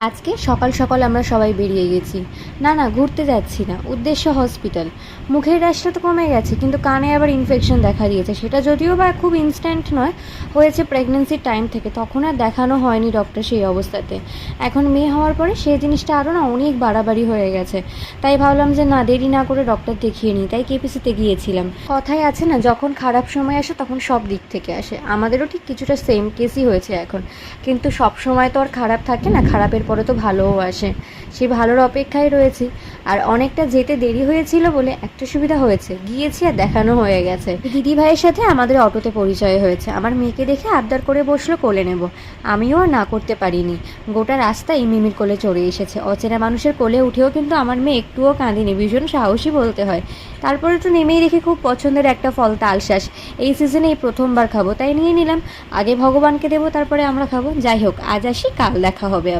আজকে সকাল সকাল আমরা সবাই বেরিয়ে গেছি। না ঘুরতে যাচ্ছি না, উদ্দেশ্য হসপিটাল। মুখের র্যাশটা তো কমে গেছে, কিন্তু কানে আবার ইনফেকশন দেখা দিয়েছে। সেটা যদিও বা খুব ইনস্ট্যান্ট নয়, হয়েছে প্রেগনেন্সির টাইম থেকে, তখন আর দেখানো হয়নি ডক্টর সেই অবস্থাতে। এখন মেয়ে হওয়ার পরে সেই জিনিসটা আরও না অনেক বাড়াবাড়ি হয়ে গেছে। তাই ভাবলাম যে না, দেরি না করে ডক্টর দেখিয়ে নিই, তাই কেপিসিতে গিয়েছিলাম। কথায় আছে না, যখন খারাপ সময় আসে তখন সব দিক থেকে আসে। আমাদেরও ঠিক কিছুটা সেম কেসই হয়েছে এখন। কিন্তু সব সময় তো আর খারাপ থাকে না, খারাপের পরে তো ভালোও আসে। সেই ভালোর অপেক্ষায় রয়েছি। আর অনেকটা যেতে দেরি হয়েছিল বলে একটা সুবিধা হয়েছে, গিয়েছি আর দেখানো হয়ে গেছে। দিদি ভাইয়ের সাথে আমাদের অটোতে পরিচয় হয়েছে। আমার মেয়েকে দেখে আবদার করে বসলো কোলে নেব। আমিও আর না করতে পারিনি। গোটা রাস্তায় মিমির কোলে চড়ে এসেছে। অচেনা মানুষের কোলে উঠেও কিন্তু আমার মেয়ে একটুও কাঁদেনি, ভীষণ সাহসী বলতে হয়। তারপরে তো নেমেই রেখে খুব পছন্দের একটা ফল তালশাঁস, এই সিজনে এই প্রথমবার খাবো, তাই নিয়ে নিলাম। আগে ভগবানকে দেবো, তারপরে আমরা খাবো। যাই হোক, আজ আসি, কাল দেখা হবে।